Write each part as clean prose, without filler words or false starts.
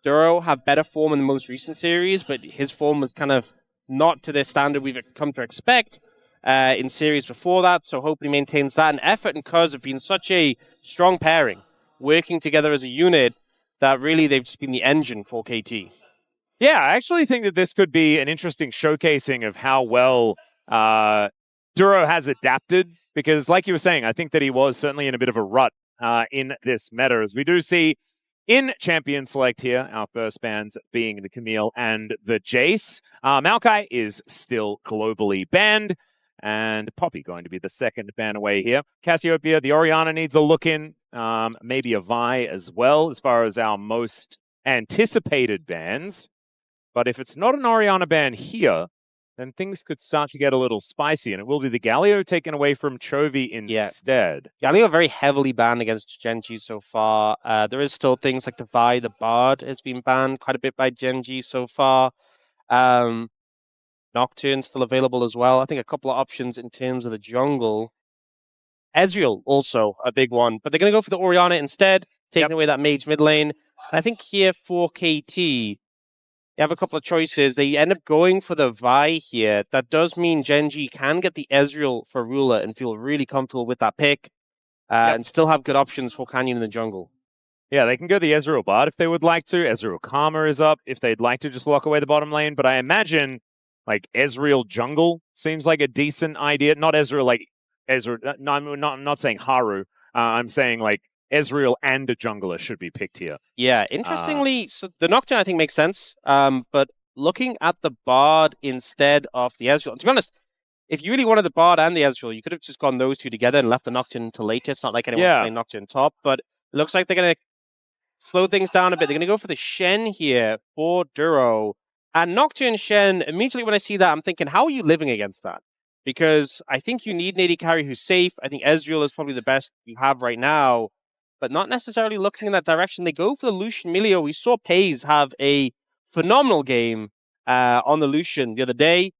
Duro have better form in the most recent series, but his form was kind of not to the standard we've come to expect in series before that, so hopefully maintains that. And Effort and Cuzz have been such a strong pairing, working together as a unit, that really they've just been the engine for KT. Yeah, I actually think that this could be an interesting showcasing of how well Duro has adapted, because like you were saying, I think that he was certainly in a bit of a rut in this meta, as we do see in Champion Select here, our first bans being the Camille and the Jace. Maokai is still globally banned, and Poppy going to be the second ban away here. Cassiopeia, the Orianna needs a look in, maybe a Vi as well, as far as our most anticipated bans. But if it's not an Orianna ban here, then things could start to get a little spicy, and it will be the Galio taken away from Chovy instead. Yeah. Galio very heavily banned against Gen.G so far. There is still things like the Vi, the Bard has been banned quite a bit by Gen.G so far. Nocturne still available as well. I think a couple of options in terms of the jungle. Ezreal also a big one, but they're going to go for the Orianna instead, taking away that mage mid lane. I think here for KT, they have a couple of choices. They end up going for the Vi here. That does mean Gen.G can get the Ezreal for Ruler and feel really comfortable with that pick, and still have good options for Canyon in the jungle. Yeah, they can go the Ezreal Bard if they would like to. Ezreal Karma is up if they'd like to just lock away the bottom lane. But I imagine like Ezreal jungle seems like a decent idea. Not Ezreal like Ezreal. No, I'm not saying Haru. I'm saying like Ezreal and a jungler should be picked here. Yeah, interestingly, so the Nocturne I think makes sense. But looking at the Bard instead of the Ezreal, to be honest, if you really wanted the Bard and the Ezreal, you could have just gone those two together and left the Nocturne until later. It's not like anyone's playing Nocturne top, but it looks like they're going to slow things down a bit. They're going to go for the Shen here for Duro. And Nocturne Shen, immediately when I see that, I'm thinking, how are you living against that? Because I think you need an AD carry who's safe. I think Ezreal is probably the best you have right now, but not necessarily looking in that direction. They go for the Lucian Milio. We saw Pays have a phenomenal game on the Lucian the other day,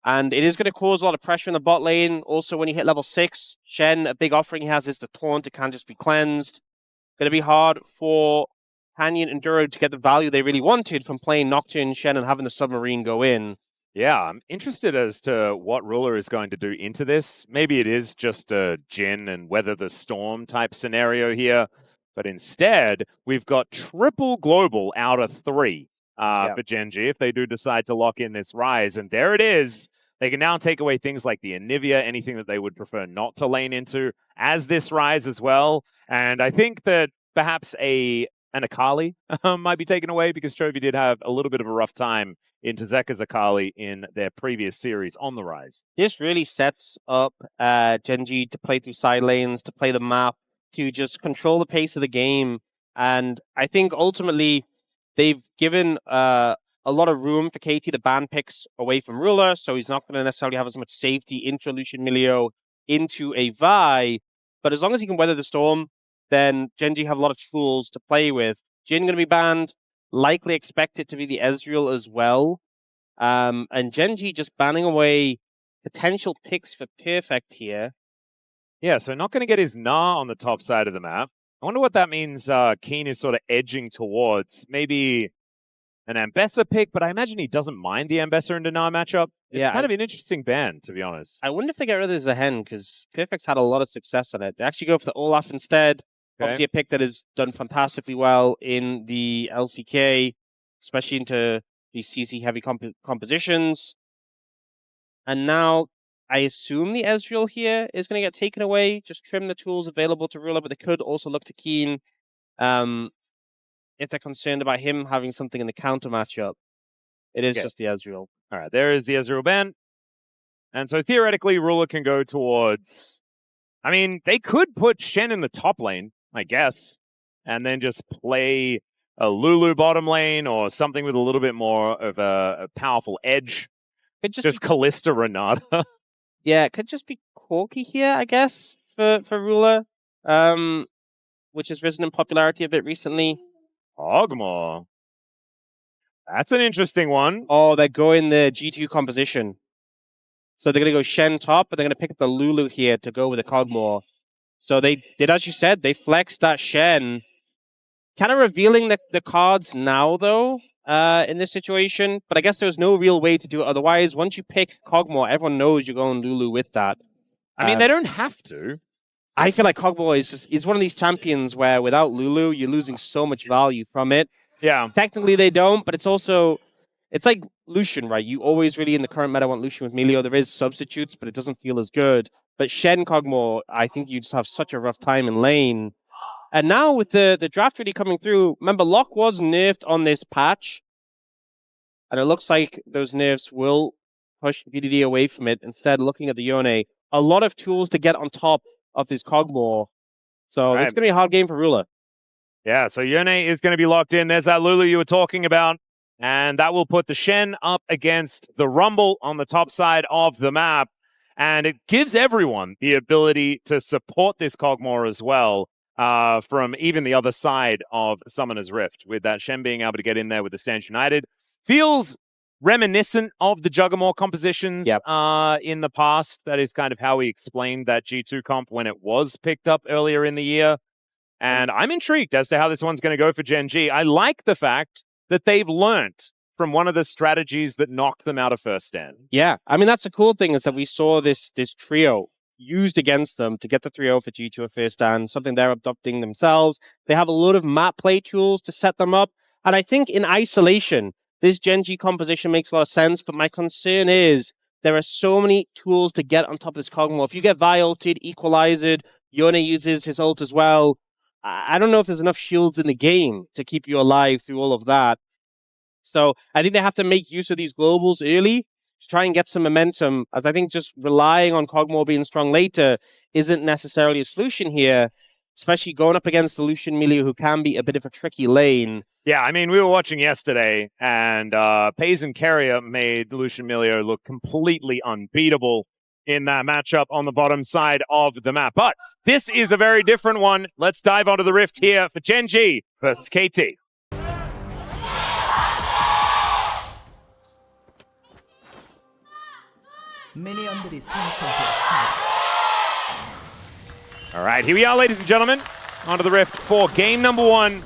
and it is going to cause a lot of pressure in the bot lane. Also, when you hit level 6, Shen, a big offering he has is the Taunt. It can't just be cleansed. Going to be hard for Canyon and Duro to get the value they really wanted from playing Nocturne, Shen, and having the submarine go in. Yeah, I'm interested as to what Ruler is going to do into this. Maybe it is just a Jhin and weather the storm type scenario here. But instead, we've got triple global out of 3 for Gen.G if they do decide to lock in this Ryze. And there it is. They can now take away things like the Anivia, anything that they would prefer not to lane into, as this Ryze as well. And I think that perhaps an Akali might be taken away, because Chovy did have a little bit of a rough time into Zeka's Akali in their previous series on the Ryze. This really sets up Gen.G to play through side lanes, to play the map, to just control the pace of the game. And I think ultimately they've given a lot of room for KT to ban picks away from Ruler, so he's not going to necessarily have as much safety into Lucian Milio, into a Vi. But as long as he can weather the storm, then Gen.G have a lot of tools to play with. Jhin going to be banned. Likely expect it to be the Ezreal as well. And Gen.G just banning away potential picks for Perfect here. Yeah, so not going to get his Gnar on the top side of the map. I wonder what that means Kiin is sort of edging towards. Maybe an Ambessa pick, but I imagine he doesn't mind the Ambessa and Gnar matchup. It's kind of an interesting ban, to be honest. I wonder if they get rid of the Zehen, because Perfect's had a lot of success on it. They actually go for the Olaf instead. Obviously a pick that has done fantastically well in the LCK, especially into these CC-heavy compositions. And now, I assume the Ezreal here is going to get taken away. Just trim the tools available to Ruler, but they could also look to Kiin if they're concerned about him having something in the counter matchup. It is just the Ezreal. All right, there is the Ezreal ban. And so theoretically, Ruler can go towards... I mean, they could put Shen in the top lane, I guess, and then just play a Lulu bottom lane or something with a little bit more of a powerful edge. Could just Kalista Renata. Yeah, it could just be Corki here, I guess, for Ruler, which has risen in popularity a bit recently. Kog'Maw. That's an interesting one. Oh, they're going the G2 composition. So they're going to go Shen top, but they're going to pick up the Lulu here to go with the Kog'Maw. So they did, as you said, they flexed that Shen Kind of revealing the cards now, though, in this situation. But I guess there's no real way to do it otherwise. Once you pick Kog'Maw, everyone knows you're going Lulu with that. I mean, they don't have to. I feel like Kog'Maw is one of these champions where without Lulu, you're losing so much value from it. Yeah. Technically, they don't, but it's like Lucian, right? You always really, in the current meta, want Lucian with Milio. There is substitutes, but it doesn't feel as good. But Shen Kog'Maw, I think you just have such a rough time in lane. And now with the draft really coming through, remember, Lock was nerfed on this patch. And it looks like those nerfs will push VDD away from it. Instead, looking at the Yone, a lot of tools to get on top of this Kog'Maw. So it's going to be a hard game for Ruler. Yeah, so Yone is going to be locked in. There's that Lulu you were talking about. And that will put the Shen up against the Rumble on the top side of the map. And it gives everyone the ability to support this Kog'Maw as well from even the other side of Summoner's Rift, with that Shen being able to get in there with the Stance United. Feels reminiscent of the Juggernaut compositions in the past. That is kind of how we explained that G2 comp when it was picked up earlier in the year. And I'm intrigued as to how this one's going to go for Gen.G. I like the fact that they've learnt from one of the strategies that knocked them out of first stand. Yeah, I mean, that's the cool thing is that we saw this trio used against them to get the 3-0 for G2 at first stand, something they're adopting themselves. They have a lot of map play tools to set them up. And I think in isolation, this Gen.G composition makes a lot of sense, but my concern is there are so many tools to get on top of this Kog'Maw. If you get Vi ulted, equalized, Yone uses his ult as well. I don't know if there's enough shields in the game to keep you alive through all of that. So I think they have to make use of these globals early to try and get some momentum, as I think just relying on Kog'Maw being strong later isn't necessarily a solution here, especially going up against the Lucian Milio, who can be a bit of a tricky lane. Yeah, I mean, we were watching yesterday, and Pays and Carrier made Lucian Milio look completely unbeatable in that matchup on the bottom side of the map. But this is a very different one. Let's dive onto the Rift here for Gen.G versus KT. All right, here we are, ladies and gentlemen, onto the Rift for game number 1.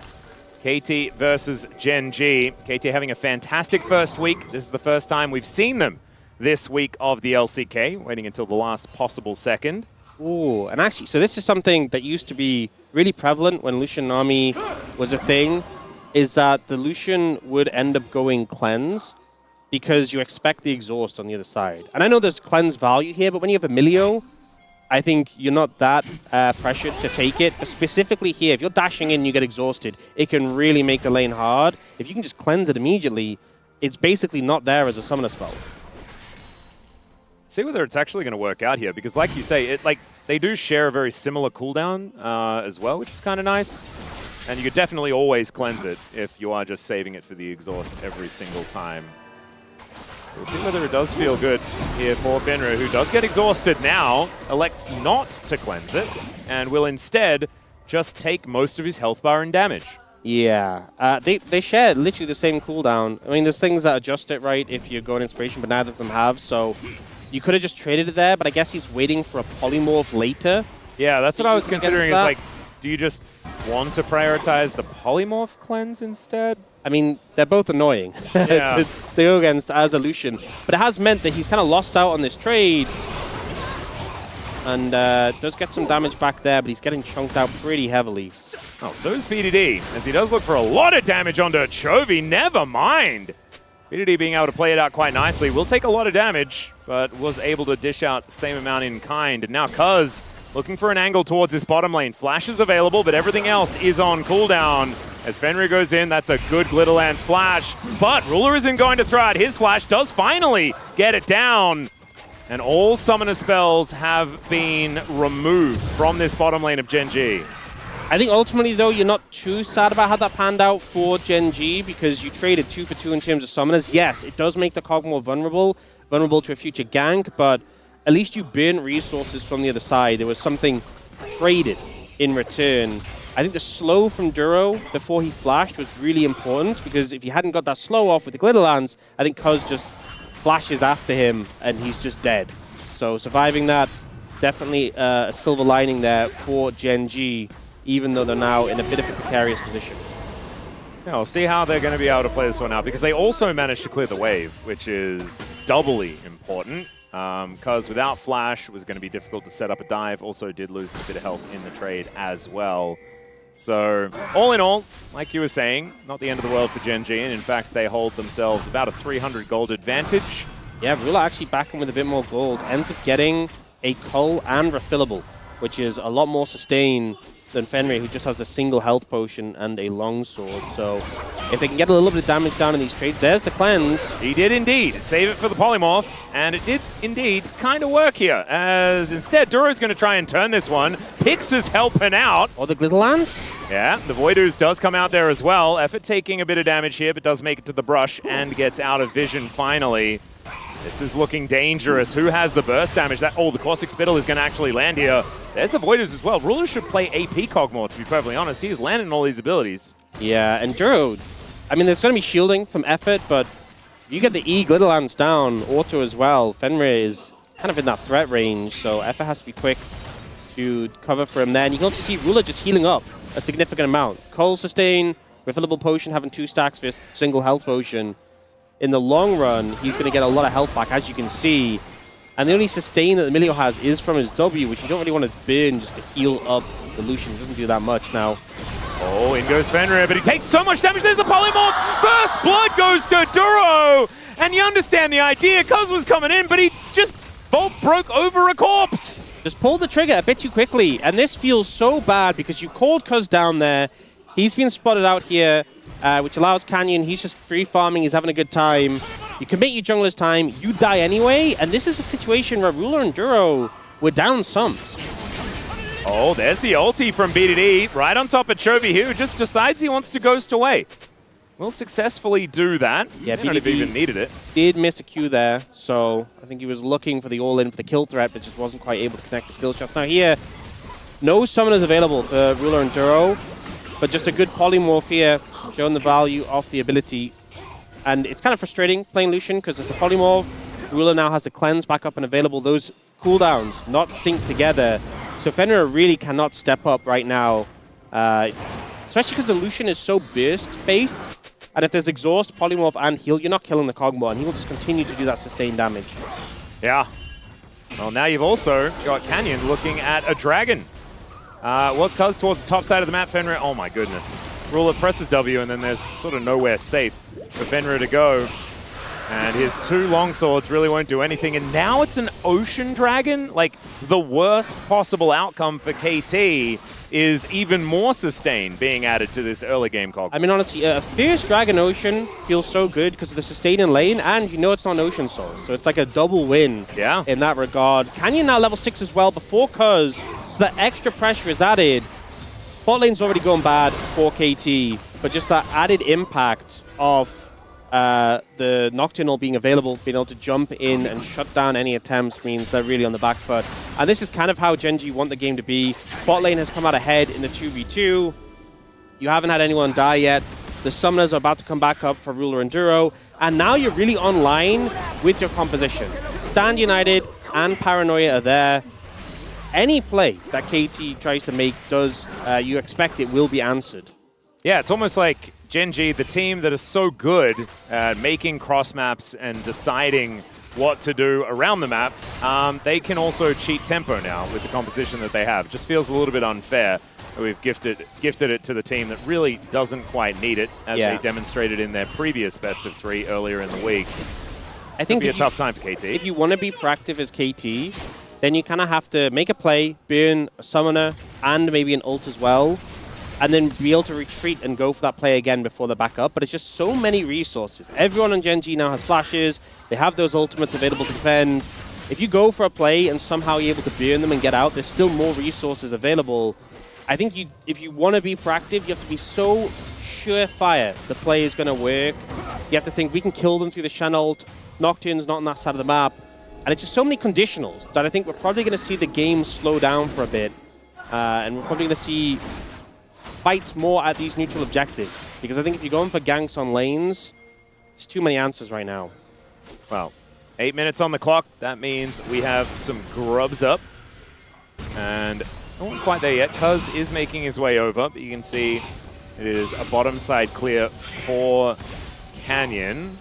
KT versus Gen.G. KT having a fantastic first week. This is the first time we've seen them this week of the LCK, waiting until the last possible second. Ooh, and actually, so this is something that used to be really prevalent when Lucian Army was a thing, is that the Lucian would end up going cleanse because you expect the exhaust on the other side. And I know there's cleanse value here, but when you have a Milio, I think you're not that pressured to take it. But specifically here, if you're dashing in and you get exhausted, it can really make the lane hard. If you can just cleanse it immediately, it's basically not there as a summoner spell. See whether it's actually going to work out here, because like you say, they do share a very similar cooldown as well, which is kind of nice. And you could definitely always cleanse it if you are just saving it for the exhaust every single time. We'll see whether it does feel good here for FenRir, who does get exhausted now, elects not to cleanse it, and will instead just take most of his health bar and damage. Yeah, they share literally the same cooldown. I mean, there's things that adjust it, right, if you're going Inspiration, but neither of them have, so you could have just traded it there, but I guess he's waiting for a polymorph later. Yeah, that's what I was considering, is like, do you just want to prioritize the polymorph cleanse instead? I mean, they're both annoying to go against as a Lucian, but it has meant that he's kind of lost out on this trade and does get some damage back there, but he's getting chunked out pretty heavily. Oh, so is PDD, as he does look for a lot of damage onto Chovy. Never mind. PDD being able to play it out quite nicely. Will take a lot of damage, but was able to dish out the same amount in kind. And now Cuzz looking for an angle towards this bottom lane. Flash is available, but everything else is on cooldown. As FenRir goes in, that's a good Glitterland splash. But Ruler isn't going to throw out his flash. Does finally get it down. And all summoner spells have been removed from this bottom lane of Gen.G. I think ultimately, though, you're not too sad about how that panned out for Gen.G because you traded 2 for 2 in terms of summoners. Yes, it does make the Kog'Maw vulnerable to a future gank, but at least you burn resources from the other side. There was something traded in return. I think the slow from Duro before he flashed was really important because if you hadn't got that slow off with the Glitterlands, I think Cuzz just flashes after him and he's just dead. So surviving that, definitely a silver lining there for Gen.G, even though they're now in a bit of a precarious position. Yeah, we'll see how they're going to be able to play this one out, because they also managed to clear the wave, which is doubly important. Cuzz without Flash was going to be difficult to set up a dive. Also did lose a bit of health in the trade as well. So all in all, like you were saying, not the end of the world for Gen.G, and in fact they hold themselves about a 300 gold advantage. Yeah, Ruler actually backing with a bit more gold. Ends up getting a cull and refillable, which is a lot more sustain than FenRir, who just has a single health potion and a longsword. So if they can get a little bit of damage down in these trades, there's the cleanse. He did indeed save it for the polymorph, and it did indeed kind of work here, as instead Duro's going to try and turn this one. Pix is helping out. Or the Glitter Lance. Yeah, the Voidooz does come out there as well. Effort taking a bit of damage here, but does make it to the brush and gets out of vision finally. This is looking dangerous. Who has the burst damage? The Caustic Spittle is going to actually land here. There's the Voidooz as well. Ruler should play AP Kog'Maw, to be perfectly honest. He's landing all these abilities. Yeah, and Duro, I mean, there's going to be shielding from Effort, but you get the E Glitter Lance down, Auto as well. FenRir is kind of in that threat range, so Effort has to be quick to cover for him there. And you can also see Ruler just healing up a significant amount. Cold sustain, refillable potion, having 2 stacks for a single health potion. In the long run, he's going to get a lot of health back, as you can see. And the only sustain that the Milio has is from his W, which you don't really want to burn just to heal up the Lucian. He doesn't do that much now. Oh, in goes FenRir, but he takes so much damage. There's the polymorph. First blood goes to Duro. And you understand the idea. Cuzz was coming in, but he just bolt broke over a corpse. Just pulled the trigger a bit too quickly. And this feels so bad because you called Cuzz down there. He's been spotted out here, which allows Canyon. He's just free farming. He's having a good time. You commit your jungler's time. You die anyway. And this is a situation where Ruler and Duro were down some. Oh, there's the ulti from BDD right on top of Chovy, who just decides he wants to ghost away. Will successfully do that. Yeah, May not have even needed it. Did miss a Q there, so I think he was looking for the all-in for the kill threat, but just wasn't quite able to connect the skill shots. Now here, no summoners available for Ruler and Duro, but just a good polymorph here, showing the value of the ability. And it's kind of frustrating playing Lucian, because as the polymorph, Ruler now has the cleanse back up and available. Those cooldowns not synced together, so FenRir really cannot step up right now, especially because the Lucian is so burst-based. And if there's exhaust, polymorph, and heal, you're not killing the Kog'Maw, and he will just continue to do that sustained damage. Yeah. Well, now you've also got Canyon looking at a dragon. What's Cuzz towards the top side of the map? FenRir, oh my goodness. Ruler presses W, and then there's sort of nowhere safe for FenRir to go. And his 2 longswords really won't do anything. And now it's an ocean dragon? Like, the worst possible outcome for KT is even more sustain being added to this early game Kog'Maw. I mean, honestly, a Fierce Dragon Ocean feels so good because of the sustain in lane, and you know it's not an Ocean Soul, so it's like a double win in that regard. Canyon now level 6 as well before Cuzz, so that extra pressure is added. Bot lane's already going bad for KT, but just that added impact of the Nocturne being available, being able to jump in and shut down any attempts means they're really on the back foot. And this is kind of how Gen.G want the game to be. Bot lane has come out ahead in the 2v2. You haven't had anyone die yet. The summoners are about to come back up for Ruler and Duro. And now you're really online with your composition. Stand United and Paranoia are there. Any play that KT tries to make does, you expect it will be answered. Yeah, it's almost like Gen.G, the team that is so good at making cross maps and deciding what to do around the map, they can also cheat tempo now with the composition that they have. Just feels a little bit unfair. We've gifted it to the team that really doesn't quite need it, as they demonstrated in their previous best of 3 earlier in the week. I think it'll be a tough time for KT. If you want to be proactive as KT, then you kind of have to make a play, burn a summoner, and maybe an ult as well, and then be able to retreat and go for that play again before the backup. But it's just so many resources. Everyone on Gen.G now has flashes. They have those ultimates available to defend. If you go for a play and somehow you're able to burn them and get out, there's still more resources available. I think if you want to be proactive, you have to be so surefire the play is going to work. You have to think, we can kill them through the Shen ult. Nocturne's not on that side of the map. And it's just so many conditionals that I think we're probably going to see the game slow down for a bit. And we're probably going to see fights more at these neutral objectives. Because I think if you're going for ganks on lanes, it's too many answers right now. Well, 8 minutes on the clock. That means we have some grubs up. And not quite there yet. Cuzz is making his way over, but you can see It is a bottom side clear for Canyon.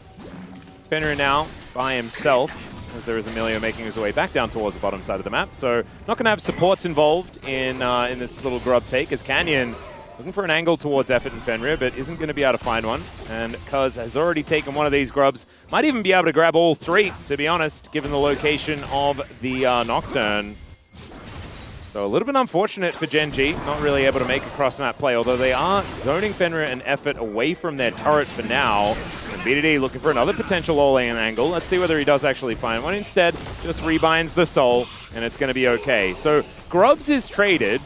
FenRir now by himself, as there is Milio making his way back down towards the bottom side of the map. So not going to have supports involved in this little grub take, as Canyon looking for an angle towards Effort and FenRir, but isn't going to be able to find one. And Cuzz has already taken one of these grubs. Might even be able to grab all three, to be honest, given the location of the Nocturne. So a little bit unfortunate for Gen.G, not really able to make a cross-map play, although they are zoning FenRir and Effort away from their turret for now. And BDD looking for another potential all-in angle. Let's see whether he does actually find one. Instead, just rebinds the soul, and it's going to be okay. So Grubs is traded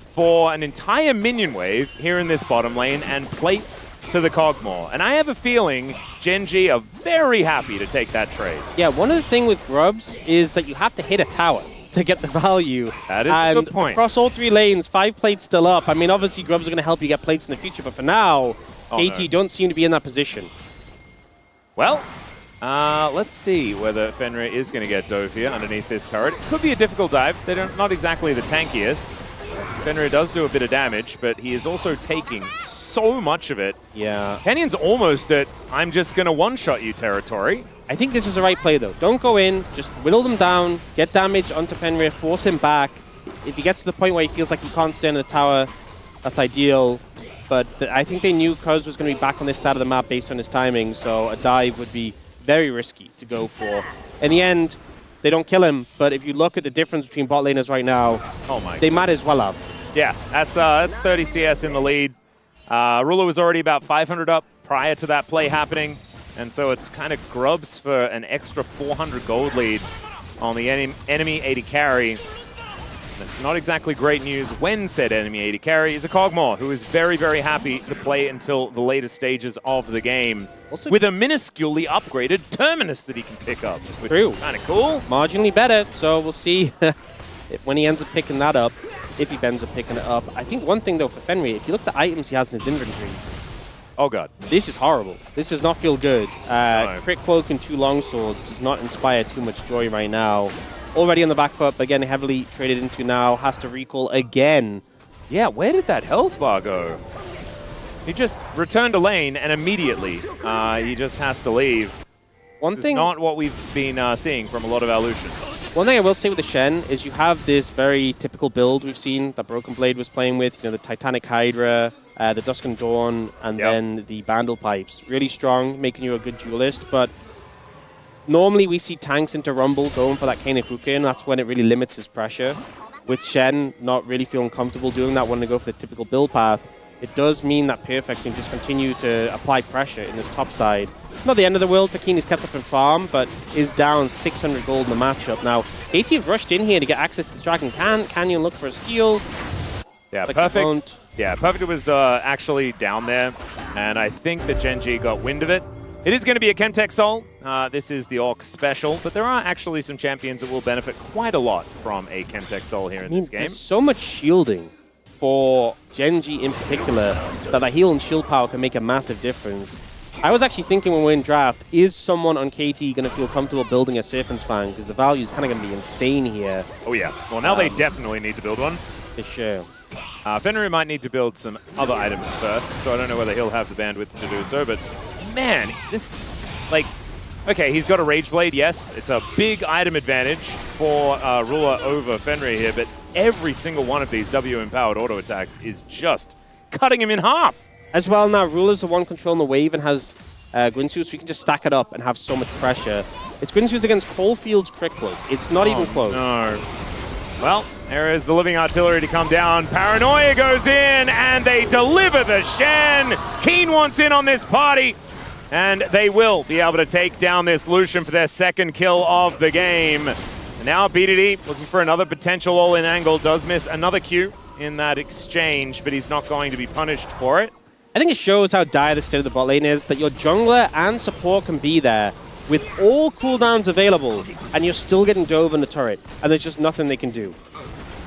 for an entire minion wave here in this bottom lane and plates to the Kog'Maw. And I have a feeling Gen.G are very happy to take that trade. Yeah, one of the things with Grubs is that you have to hit a tower to get the value. That is a good point. Across all 3 lanes, 5 plates still up. I mean, obviously Grubs are going to help you get plates in the future, but for now, KT don't seem to be in that position. Well, let's see whether FenRir is going to get dove here underneath this turret. It could be a difficult dive. They're not exactly the tankiest. FenRir does do a bit of damage, but he is also taking so much of it. Yeah. Canyon's almost at, I'm just going to one-shot you territory. I think this is the right play, though. Don't go in, just whittle them down, get damage onto FenRir, force him back. If he gets to the point where he feels like he can't stand in the tower, that's ideal. But I think they knew Cuzz was going to be back on this side of the map based on his timing, so a dive would be very risky to go for. In the end, they don't kill him, but if you look at the difference between bot laners right now, they might as well have. Yeah, that's 30 CS in the lead. Ruler was already about 500 up prior to that play happening, and so it's kind of Grubs for an extra 400 gold lead on the enemy AD carry. That's not exactly great news when said enemy AD carry is a Kog'Maw, who is very, very happy to play until the later stages of the game. Also, with a minusculely upgraded Terminus that he can pick up, which is kind of cool. Marginally better, so we'll see when he ends up picking that up, if he ends up picking it up. I think one thing, though, for FenRir, if you look at the items he has in his inventory, oh god, this is horrible. This does not feel good. Crit Cloak and 2 longswords does not inspire too much joy right now. Already on the back foot, but again, heavily traded into now. Has to recall again. Yeah, where did that health bar go? He just returned to lane, and immediately he just has to leave. This is not what we've been seeing from a lot of our Lucians. One thing I will say with the Shen is you have this very typical build we've seen that Broken Blade was playing with. You know, the Titanic Hydra, the Dusk and Dawn, and then the Bandle Pipes. Really strong, making you a good duelist, but normally we see tanks into Rumble going for that Kain and Kukin, and that's when it really limits his pressure. With Shen not really feeling comfortable doing that, wanting to go for the typical build path, it does mean that Perfect can just continue to apply pressure in this top side. Not the end of the world for Kiin, he's kept up in farm, but is down 600 gold in the matchup. Now, KT have rushed in here to get access to the Dragon Canyon, look for a steal. Yeah, Perfect. Yeah, Perfect was actually down there, and I think that Gen.G got wind of it. It is going to be a Chemtech Soul. This is the Aux special, but there are actually some champions that will benefit quite a lot from a Chemtech Soul here in this game. There's so much shielding for Gen.G in particular that a heal and shield power can make a massive difference. I was actually thinking when we're in draft, is someone on KT going to feel comfortable building a Serpent's Fang? Because the value is kind of going to be insane here. Oh yeah, well now they definitely need to build one. For sure. FenRir might need to build some other items first, so I don't know whether he'll have the bandwidth to do so, but man, this, like, okay, he's got a Rage Blade, yes. It's a big item advantage for Ruler over FenRir here, but every single one of these W-empowered auto attacks is just cutting him in half. As well, now Ruler's the one controlling the wave and has Grinsu, so you can just stack it up and have so much pressure. It's Grinsu's against Coalfield's Crit Cloak. It's not even close. No. Well, there is the Living Artillery to come down. Paranoia goes in, and they deliver the Shen. Kiin wants in on this party, and they will be able to take down this Lucian for their second kill of the game. And now BDD looking for another potential all-in angle. Does miss another Q in that exchange, but he's not going to be punished for it. I think it shows how dire the state of the bot lane is, that your jungler and support can be there with all cooldowns available, and you're still getting dove in the turret, and there's just nothing they can do.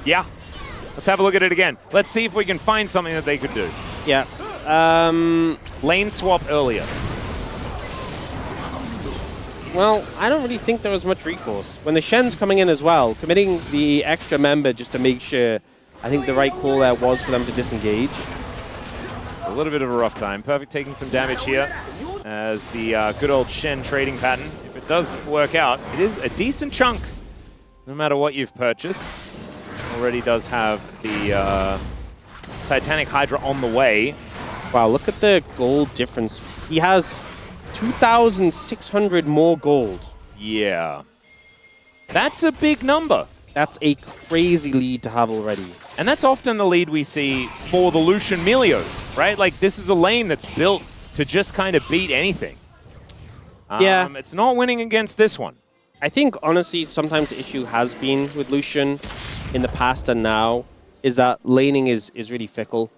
Yeah. Let's have a look at it again. Let's see if we can find something that they could do. Yeah. Lane swap earlier. Well, I don't really think there was much recourse. When the Shen's coming in as well, committing the extra member just to make sure, I think the right call there was for them to disengage. A little bit of a rough time. Perfect taking some damage here as the good old Shen trading pattern. If it does work out, it is a decent chunk, no matter what you've purchased. Already does have the Titanic Hydra on the way. Wow, look at the gold difference. He has 2,600 more gold. Yeah. That's a big number. That's a crazy lead to have already. And that's often the lead we see for the Lucian Milios, right? Like, this is a lane that's built to just kind of beat anything. Yeah. It's not winning against this one. I think, honestly, sometimes the issue has been with Lucian in the past and now is that laning is really fickle.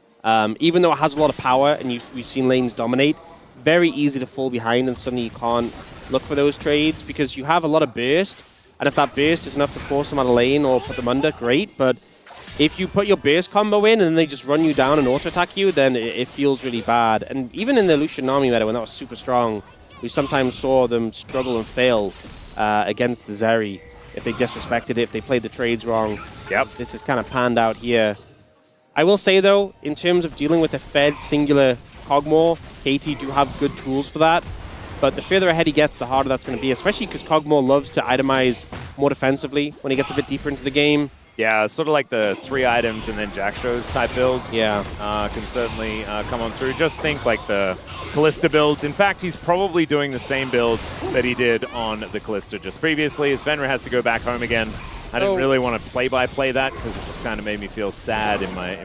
Even though it has a lot of power and we've seen lanes dominate, very easy to fall behind and suddenly you can't look for those trades because you have a lot of burst. And if that burst is enough to force them out of lane or put them under, great. But if you put your burst combo in and then they just run you down and auto-attack you, then it feels really bad. And even in the Lucian Army meta, when that was super strong, we sometimes saw them struggle and fail against the Zeri if they disrespected it, if they played the trades wrong. Yep. This is kind of panned out here. I will say, though, in terms of dealing with the Fed singular Kog'Maw, KT do have good tools for that. But the further ahead he gets, the harder that's going to be, especially because Kog'Maw loves to itemize more defensively when he gets a bit deeper into the game. Yeah, sort of like the 3 items and then Jack Shows type builds. Yeah. Can certainly come on through. Just think like the Kalista builds. In fact, he's probably doing the same build that he did on the Kalista just previously, as FenRir has to go back home again. I didn't really want to play-by-play that because it just kind of made me feel sad in my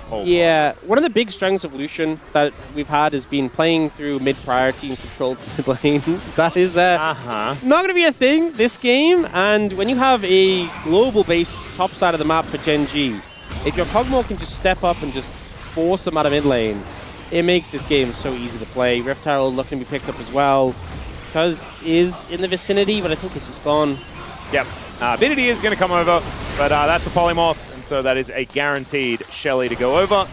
whole Yeah, one of the big strengths of Lucian that we've had has been playing through mid-priority and controlled mid lane. That is not going to be a thing this game. And when you have a global-based top side of the map for Gen.G, if your Kog'Maw can just step up and just force them out of mid lane, it makes this game so easy to play. Rift Herald looking to be picked up as well. Cuzz is in the vicinity, but I think it's just gone. Yep. Bidity is going to come over, but that's a polymorph, and so that is a guaranteed Shelly to go over.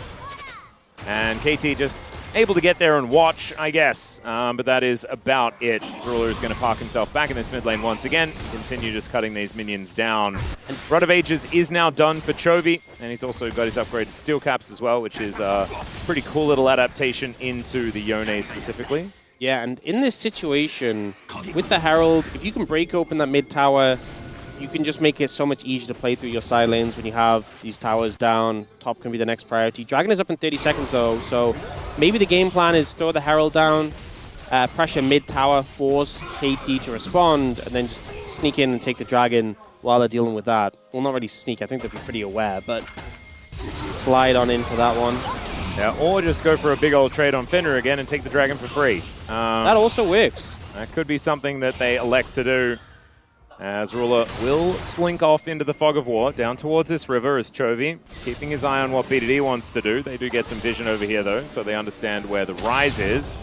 And KT just able to get there and watch, I guess. But that is about it. Ruler is going to park himself back in this mid lane once again, continue just cutting these minions down. And Rod of Ages is now done for Chovy, and he's also got his upgraded steel caps as well, which is a pretty cool little adaptation into the Yone specifically. Yeah, and in this situation, with the Herald, if you can break open that mid tower, you can just make it so much easier to play through your side lanes when you have these towers down. Top can be the next priority. Dragon is up in 30 seconds though, so maybe the game plan is throw the Herald down, pressure mid tower, force KT to respond, and then just sneak in and take the Dragon while they're dealing with that. Well, not really sneak, I think they'll be pretty aware, but slide on in for that one. Yeah, or just go for a big old trade on FenRir again and take the Dragon for free. That also works. That could be something that they elect to do. As Ruler will slink off into the fog of war, down towards this river as Chovy, keeping his eye on what BDD wants to do. They do get some vision over here though, so they understand where the Ryze is.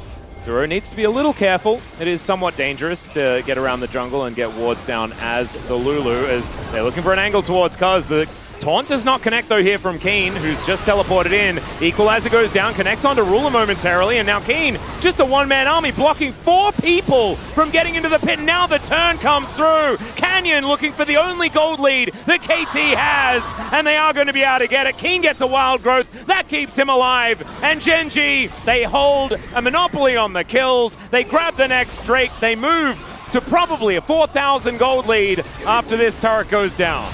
Duro needs to be a little careful. It is somewhat dangerous to get around the jungle and get wards down as the Lulu, as they're looking for an angle towards Cuzz. The taunt does not connect though here from Kiin, who's just teleported in. Equalizer goes down, connects onto Ruler momentarily, and now Kiin, just a one-man army, blocking 4 people from getting into the pit. Now the turn comes through. Canyon looking for the only gold lead that KT has, and they are going to be able to get it. Kiin gets a wild growth. That keeps him alive. And Gen.G, they hold a monopoly on the kills. They grab the next Drake. They move to probably a 4,000 gold lead after this turret goes down.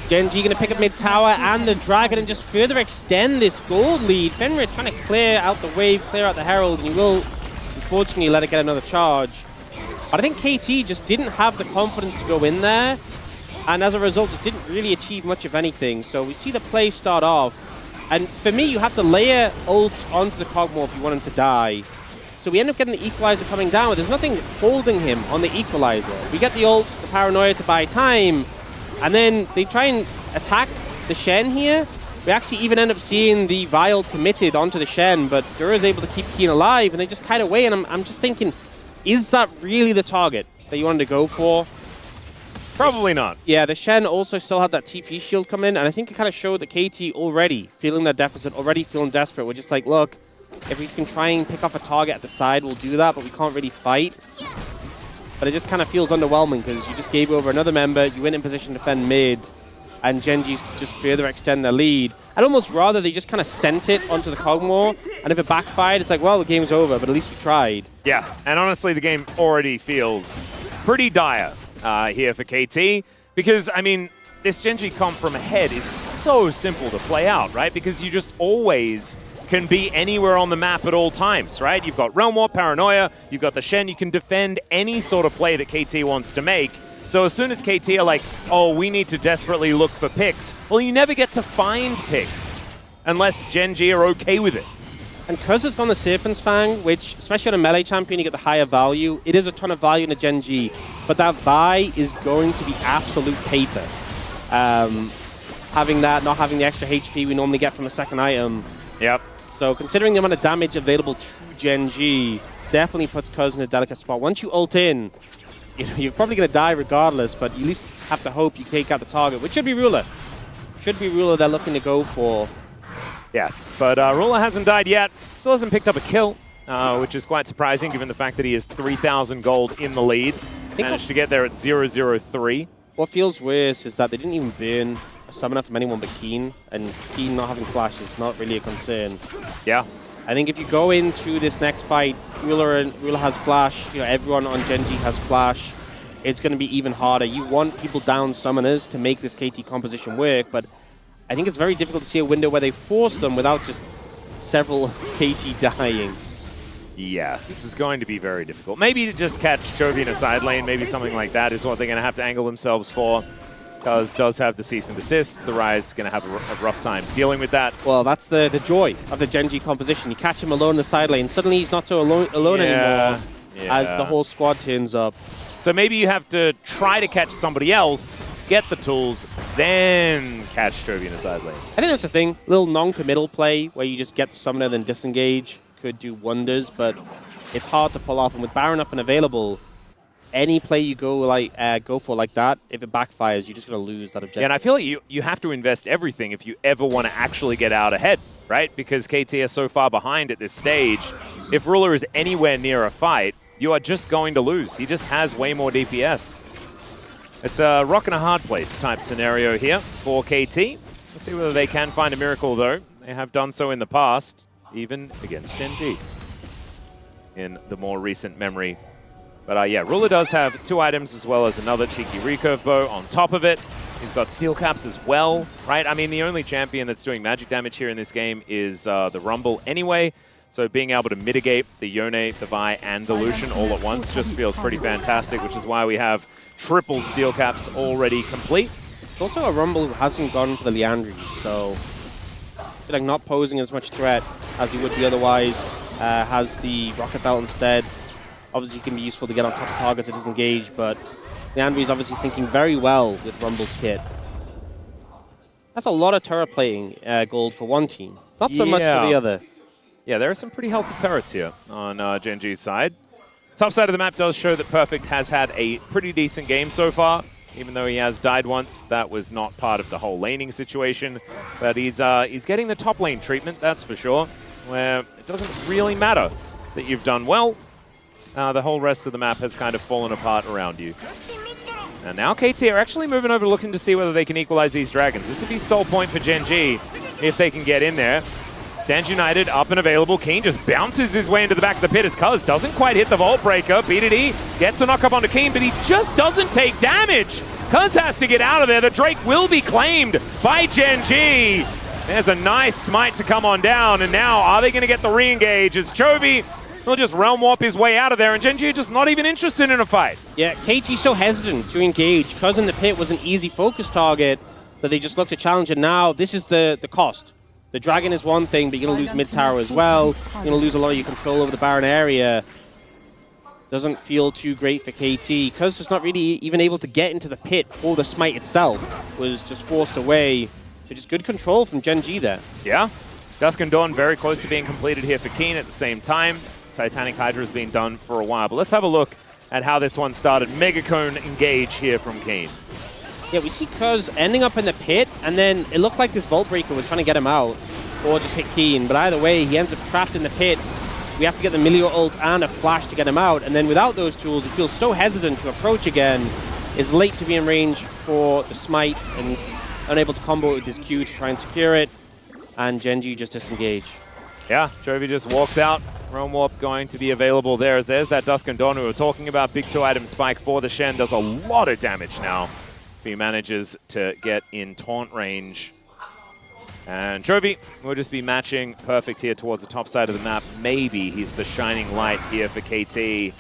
Gen.G going to pick up mid tower and the Dragon and just further extend this gold lead. FenRir trying to clear out the wave, clear out the Herald, and he will unfortunately let it get another charge. But I think KT just didn't have the confidence to go in there, and as a result just didn't really achieve much of anything. So we see the play start off, and for me you have to layer ults onto the Kog'Maw if you want him to die. So we end up getting the Equalizer coming down, but there's nothing holding him on the Equalizer. We get the ult, the Paranoia to buy time, and then they try and attack the Shen here. We actually even end up seeing the Vial committed onto the Shen, but Duro is able to keep Kiin alive, and they just kite away, and I'm just thinking, is that really the target that you wanted to go for? Probably not. Yeah, the Shen also still had that TP shield come in, and I think it kind of showed that KT already feeling that deficit, already feeling desperate. We're just like, look, if we can try and pick off a target at the side, we'll do that, but we can't really fight. But it just kind of feels underwhelming because you just gave over another member, you went in position to defend mid, and Gen.G just further extend their lead. I'd almost rather they just kind of sent it onto the Kog'Maw, and if it backfired, it's like, well, the game's over, but at least we tried. Yeah, and honestly, the game already feels pretty dire here for KT, because, I mean, this Gen.G comp from ahead is so simple to play out, right? Because you just always can be anywhere on the map at all times, right? You've got Realm Warp, Paranoia, you've got the Shen, you can defend any sort of play that KT wants to make. So as soon as KT are like, oh, we need to desperately look for picks, well, you never get to find picks unless Gen.G are okay with it. And Cuzz has gone the Serpent's Fang, which, especially on a melee champion, you get the higher value. It is a ton of value in a Gen.G, but that Vi is going to be absolute paper. Having that, not having the extra HP we normally get from a second item. Yep. So considering the amount of damage available to Gen.G, definitely puts Cuzz in a delicate spot. Once you ult in, you're probably going to die regardless, but you at least have to hope you take out the target, which should be Ruler. Should be Ruler they're looking to go for. Yes, but Ruler hasn't died yet. Still hasn't picked up a kill, which is quite surprising given the fact that he is 3,000 gold in the lead. Managed to get there at 0-0-3. What feels worse is that they didn't even burn a summoner from anyone but Kiin, and Kiin not having flash is not really a concern. Yeah. I think if you go into this next fight, Ruler has flash, you know, everyone on Gen.G has flash, it's going to be even harder. You want people down summoners to make this KT composition work, but I think it's very difficult to see a window where they force them without just several KT dying. Yeah, this is going to be very difficult. Maybe to just catch Chovy in a side lane, maybe something like that is what they're going to have to angle themselves for. Cuzz does have the cease and desist. The Ryze is going to have a rough time dealing with that. Well, that's the joy of the Gen.G composition. You catch him alone in the side lane, suddenly he's not so alone anymore as the whole squad turns up. So maybe you have to try to catch somebody else, get the tools, then catch Chovy in the side lane. I think that's the thing. A little non-committal play where you just get the summoner then disengage could do wonders, but it's hard to pull off. And with Baron up and available, any play you go for like that, if it backfires, you're just going to lose that objective. Yeah, and I feel like you have to invest everything if you ever want to actually get out ahead, right? Because KT are so far behind at this stage. If Ruler is anywhere near a fight, you are just going to lose. He just has way more DPS. It's a rock and a hard place type scenario here for KT. We'll see whether they can find a miracle, though. They have done so in the past, even against Gen.G in the more recent memory. But yeah, Ruler does have 2 items as well as another cheeky recurve bow on top of it. He's got steel caps as well, right? I mean, the only champion that's doing magic damage here in this game is the Rumble anyway. So being able to mitigate the Yone, the Vi, and the Lucian all at once just feels pretty fantastic, which is why we have triple steel caps already complete. It's also a Rumble who hasn't gone for the Liandry, so I feel like not posing as much threat as he would be otherwise. Has the Rocket Belt instead. Obviously, it can be useful to get on top of targets to disengage, but Liandry is obviously syncing very well with Rumble's kit. That's a lot of turret playing gold for one team. Not so much for the other. Yeah, there are some pretty healthy turrets here on Gen.G's side. Top side of the map does show that Perfect has had a pretty decent game so far. Even though he has died once, that was not part of the whole laning situation. But he's getting the top lane treatment, that's for sure, where it doesn't really matter that you've done well. The whole rest of the map has kind of fallen apart around you. And now KT are actually moving over looking to see whether they can equalize these dragons. This would be sole point for Gen.G if they can get in there. Stands United, up and available. Kiin just bounces his way into the back of the pit as Cuzz doesn't quite hit the Vault Breaker. BDD gets a knock up onto Kiin, but he just doesn't take damage. Cuzz has to get out of there. The Drake will be claimed by Gen.G. There's a nice smite to come on down, and now are they going to get the re-engage as Chovy will just Realm Warp his way out of there, and Gen.G just not even interested in a fight. Yeah, KT's so hesitant to engage. Cuzz in the pit was an easy focus target that they just looked to challenge, and now this is the cost. The Dragon is one thing, but you're going to lose mid-tower as well. You're going to lose a lot of your control over the Baron area. Doesn't feel too great for KT. Cuzz just not really even able to get into the pit for the smite itself. Was just forced away. So just good control from Gen.G there. Yeah. Dusk and Dawn very close to being completed here for Kiin at the same time. Titanic Hydra has been done for a while. But let's have a look at how this one started. Megacone engage here from Kiin. Yeah, we see Cuzz ending up in the pit, and then it looked like this Vault Breaker was trying to get him out, or just hit Kiin. But either way, he ends up trapped in the pit. We have to get the Milio ult and a flash to get him out, and then without those tools, he feels so hesitant to approach again. Is late to be in range for the smite, and unable to combo it with his Q to try and secure it, and Gen.G just disengage. Yeah, Chovy just walks out. Realm Warp going to be available there. As there's that Dusk and Dawn we were talking about. Big 2-item spike for the Shen. Does a lot of damage now if he manages to get in taunt range. And Chovy will just be matching perfect here towards the top side of the map. Maybe he's the shining light here for KT.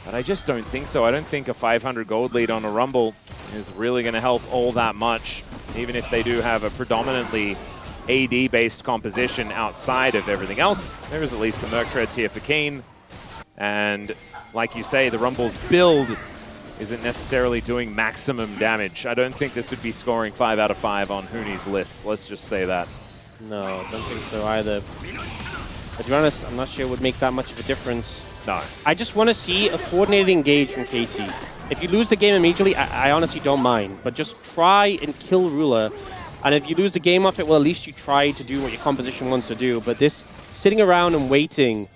But I just don't think so. I don't think a 500 gold lead on a Rumble is really going to help all that much, even if they do have a predominantly AD-based composition outside of everything else. There is at least some Merc Treads here for Kiin. And like you say, the Rumble's build isn't necessarily doing maximum damage. I don't think this would be scoring 5 out of 5 on Huni's list. Let's just say that. No, I don't think so either. But to be honest, I'm not sure it would make that much of a difference. No. I just want to see a coordinated engage from KT. If you lose the game immediately, I honestly don't mind. But just try and kill Ruler. And if you lose the game off it, well, at least you try to do what your composition wants to do. But this sitting around and waiting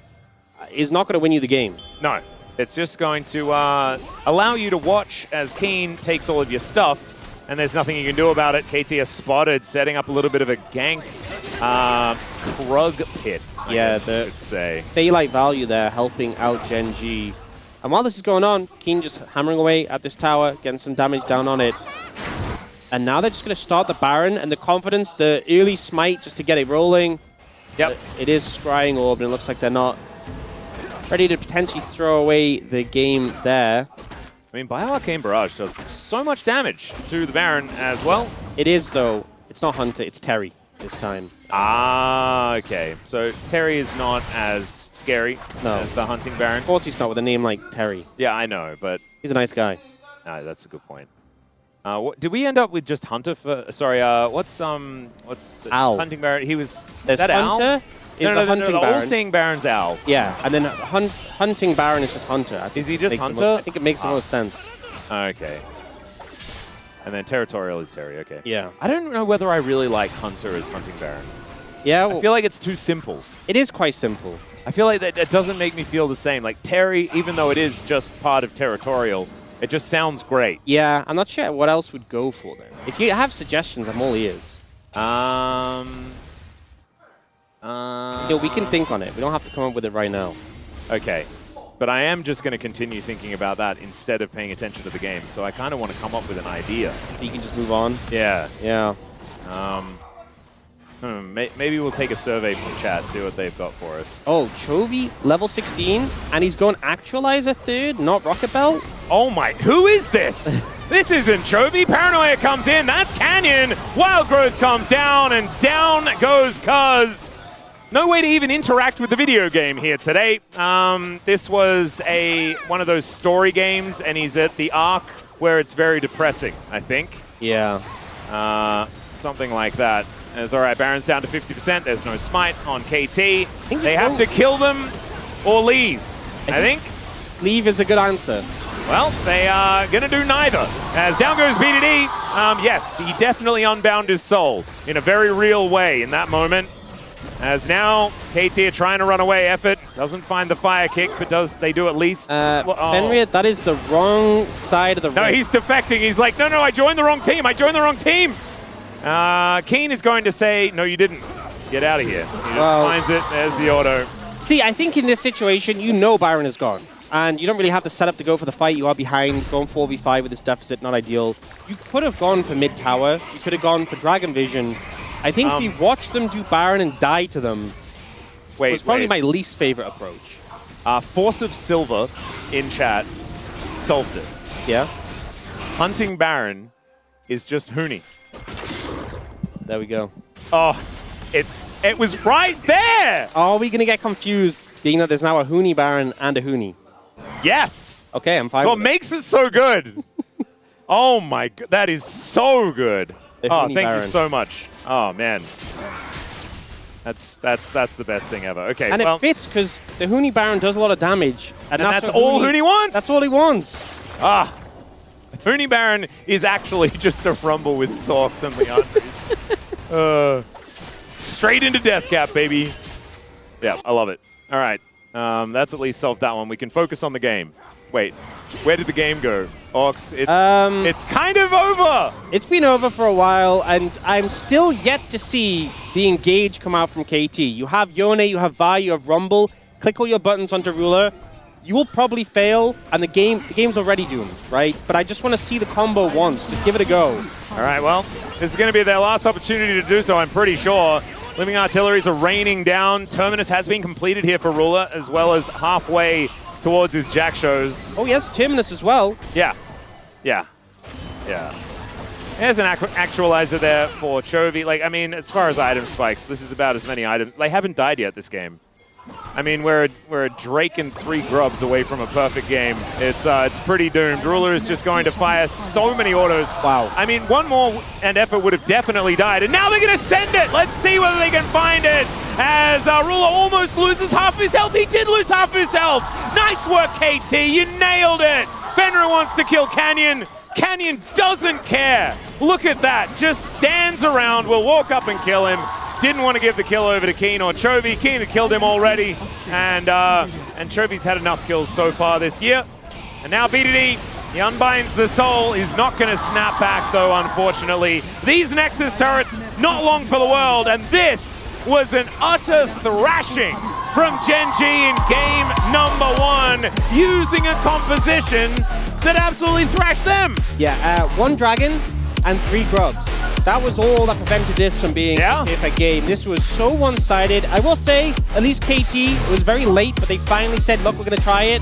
is not going to win you the game. No. It's just going to allow you to watch as Kiin takes all of your stuff. And there's nothing you can do about it. KT is spotted, setting up a little bit of a gank. Krug pit, I guess you could say. Daylight value there, helping out Gen.G. And while this is going on, Kiin just hammering away at this tower, getting some damage down on it. And now they're just going to start the Baron, and the confidence, the early smite just to get it rolling. Yep. It is Scrying Orb, and it looks like they're not ready to potentially throw away the game there. I mean, Bio-Arcane Barrage does so much damage to the Baron as well. It is, though. It's not Hunter, it's Terry this time. Ah, okay. So Terry is not as scary as the Hunting Baron. Of course he's not with a name like Terry. Yeah, I know, but... He's a nice guy. That's a good point. Did we end up with just Hunter for... Sorry, what's the Owl. Hunting Baron? He was... There's that Hunter Owl? is the Hunting Baron. All-Seeing Baron's Owl. Yeah, and then Hunting Baron is just Hunter. Is he just Hunter? I think it makes the most sense. Okay. And then Territorial is Terry, okay. Yeah. I don't know whether I really like Hunter as Hunting Baron. Yeah, well, I feel like it's too simple. It is quite simple. I feel like that doesn't make me feel the same. Like Terry, even though it is just part of Territorial, it just sounds great. Yeah, I'm not sure what else would go for them. If you have suggestions, I'm all ears. We can think on it. We don't have to come up with it right now. Okay. But I am just going to continue thinking about that instead of paying attention to the game. So I kind of want to come up with an idea. So you can just move on? Yeah. Yeah. Maybe we'll take a survey from chat, see what they've got for us. Oh, Chovy, level 16, and he's going Actualizer third, not Rocket Belt? Oh my, who is this? This isn't Chovy. Paranoia comes in, that's Canyon. Wild Growth comes down, and down goes Cuzz. No way to even interact with the video game here today. This was one of those story games, and he's at the arc where it's very depressing, I think. Yeah. Something like that. It's all right, Baron's down to 50%. There's no smite on KT. They have to kill them or leave, I think. Leave is a good answer. Well, they are going to do neither. As down goes BDD. Yes, he definitely unbound his soul in a very real way in that moment. As now, KT are trying to run away. Effort doesn't find the fire kick, but they do at least. FenRir, that is the wrong side of the No, ring. he's defecting. He's like, no, I joined the wrong team. I joined the wrong team. Kiin is going to say, no, you didn't. Get out of here. He just finds it. There's the auto. See, I think in this situation, you know Byron is gone. And you don't really have the setup to go for the fight. You are behind, going 4v5 with this deficit, not ideal. You could have gone for mid-tower. You could have gone for Dragon Vision. I think we watched them do Baron and die to them. Was probably my least favorite approach. Force of Silver in chat solved it. Yeah? Hunting Baron is just Huni. There we go. Oh, it was right there! Are we going to get confused, being that there's now a Huni Baron and a Huni? Yes! Okay, I'm fine. So it makes it so good. Oh my god, that is so good. Thank you so much. Oh man. That's the best thing ever. Okay, and it fits because the Huni Baron does a lot of damage. And that's all Huni wants? That's all he wants. Huni Baron is actually just a Rumble with Sorks and Leandres. Straight into Death Cap, baby. Yeah, I love it. All right. That's at least solved that one. We can focus on the game. Wait, where did the game go? Aux, it's kind of over! It's been over for a while, and I'm still yet to see the engage come out from KT. You have Yone, you have Vi, you have Rumble. Click all your buttons onto Ruler. You will probably fail, and the game's already doomed, right? But I just want to see the combo once. Just give it a go. All right, well, this is going to be their last opportunity to do so, I'm pretty sure. Living Artilleries are raining down. Terminus has been completed here for Ruler, as well as halfway towards his Jack shows. Oh, yes, Terminus as well. Yeah. There's an actualizer there for Chovy. Like, I mean, as far as item spikes, this is about as many items. They haven't died yet this game. I mean, we're a Drake and 3 grubs away from a perfect game. It's pretty doomed. Ruler is just going to fire so many autos. Wow. I mean, one more and effort would have definitely died. And now they're going to send it. Let's see whether they can find it. As Ruler almost loses half his health. He did lose half his health. Nice work, KT. You nailed it. FenRir wants to kill Canyon. Canyon doesn't care. Look at that. Just stands around. Will walk up and kill him. Didn't want to give the kill over to Kiin or Chovy. Kiin had killed him already, and Chovy's had enough kills so far this year. And now BDD, he unbinds the soul. He's not going to snap back, though, unfortunately. These Nexus turrets, not long for the world, and this was an utter thrashing from Gen.G in game number 1, using a composition that absolutely thrashed them. Yeah, 1 dragon and 3 grubs. That was all that prevented this from being a perfect game. This was so one-sided. I will say, at least KT was very late, but they finally said, look, we're going to try it.